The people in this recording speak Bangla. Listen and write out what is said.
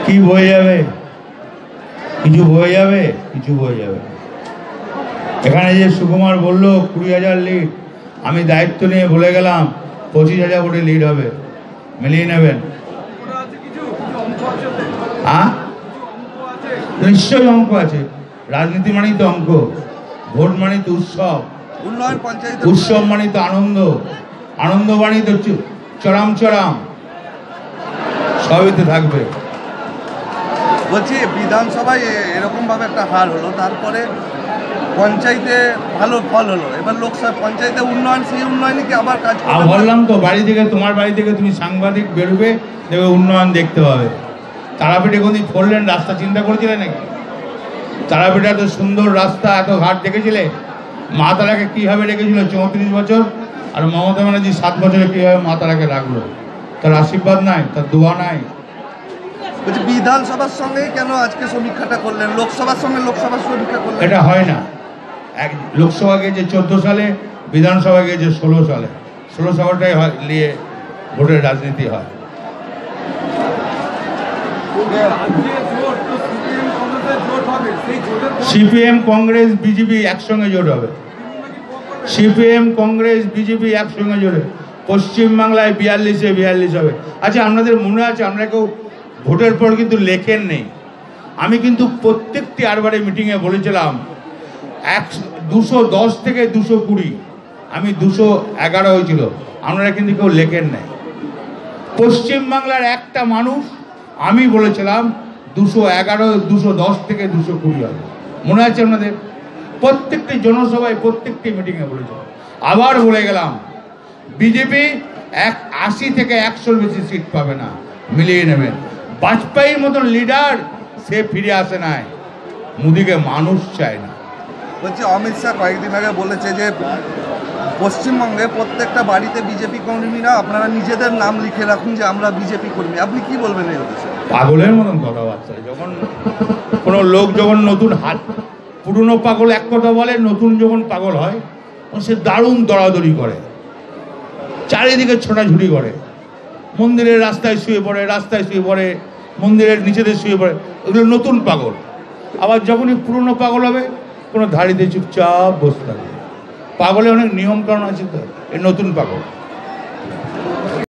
কি বয়ে যাবে? কিছু বয়ে যাবে, কিছু বয়ে যাবে। এখানে যে সুকুমার বলল 20,000 লিড, আমি দায়িত্ব নিয়ে বলে গেলাম 25,000 ভোটে লিড হবে। মিলিয়ে নেবেন? হ্যাঁ, নিশ্চয়ই অঙ্ক আছে। রাজনীতি মানেই তো অঙ্ক, ভোট মানেই তো উৎসব, উৎসব মানেই তো আনন্দ, আনন্দ মানেই তো চরাম চরাম, সবই তো থাকবে। বলছি বিধানসভায় এরকম ভাবে একটা হার হলো, তারপরে পঞ্চায়েতে ভালো ফল হলো, এবার লোকসভা পঞ্চায়েতে উন্নয়ন, সেই উন্নয়নে কি আবার কাজ? বললাম তো, বাড়ি থেকে, তোমার বাড়ি থেকে তুমি সাংবাদিক বেরোবে, দেখবে উন্নয়ন দেখতে পাবে। তারাপীঠে কোনদিন 4 লেন রাস্তা চিন্তা করেছিলে নাকি? তারাপীঠে এত সুন্দর রাস্তা, এত ঘাট দেখেছিলে? মা তারাকে কীভাবে রেখেছিল 34 বছর, আর মমতা ব্যানার্জি 7 বছরে কীভাবে মা তারাকে রাখলো? তার আশীর্বাদ নাই, তার দোয়া নাই। বলছি বিধানসভার সঙ্গে কেন আজকে সমীক্ষাটা করলেন, লোকসভার সঙ্গে লোকসভার সমীক্ষা করলেন? এটা হয় না। লোকসভা গিয়েছে 14 সালে, বিধানসভা গিয়েছে 16 সালে। 16 সালটাই নিয়ে ভোটের রাজনীতি হয়। সিপিএম কংগ্রেস বিজেপি একসঙ্গে জোট হবে। সিপিএম কংগ্রেস বিজেপি একসঙ্গে জোটে পশ্চিমবাংলায় 42-এ 42 হবে। আচ্ছা, আপনাদের মনে আছে, আমরা কেউ ভোটের পর কিন্তু লেখেন নেই। আমি কিন্তু প্রত্যেকটি আরবারে মিটিংয়ে বলেছিলাম 210 থেকে 220, আমি 211 হয়েছিল, আপনারা কিন্তু কেউ লেখেন নাই। পশ্চিমবাংলার একটা মানুষ আমি বলেছিলাম 211, 210 থেকে 220 হবে। মনে আছে আপনাদের? প্রত্যেকটি জনসভায়, প্রত্যেকটি মিটিংয়ে বলেছিলাম। আবার বলে গেলাম, বিজেপি 80 থেকে 100-র বেশি সিট পাবে না, মিলিয়ে নেবেন। বাজপেয়ীর মতন লিডার সে ফিরে আসে নাই, মোদিকে মানুষ চায় না। বলছি অমিত শাহ কয়েকদিন আগে বলেছে যে পশ্চিমবঙ্গে প্রত্যেকটা বাড়িতে বিজেপি কর্মীরা আপনারা নিজেদের নাম লিখে রাখুন যে আমরা বিজেপি কর্মী। আপনি কি বলবেন এই উদ্দেশ্যে? পাগলের মতন কথাবার্তা। যখন কোনো লোক যখন নতুন পুরনো পাগল এক কথা বলে, নতুন যখন পাগল হয় সে দারুণ দরাদরি করে, চারিদিকে ছোটাছুটি করে, মন্দিরের রাস্তায় শুয়ে পড়ে, রাস্তায় শুয়ে পড়ে, মন্দিরের নিচেতে শুয়ে পড়ে, ওগুলো নতুন পাগল। আবার যখনই পুরনো পাগল হবে, কোনো ধাড়িতে চুপচাপ বসে থাকবে। পাগলে অনেক নিয়ম কারণ আছে তো, এই নতুন পাগল।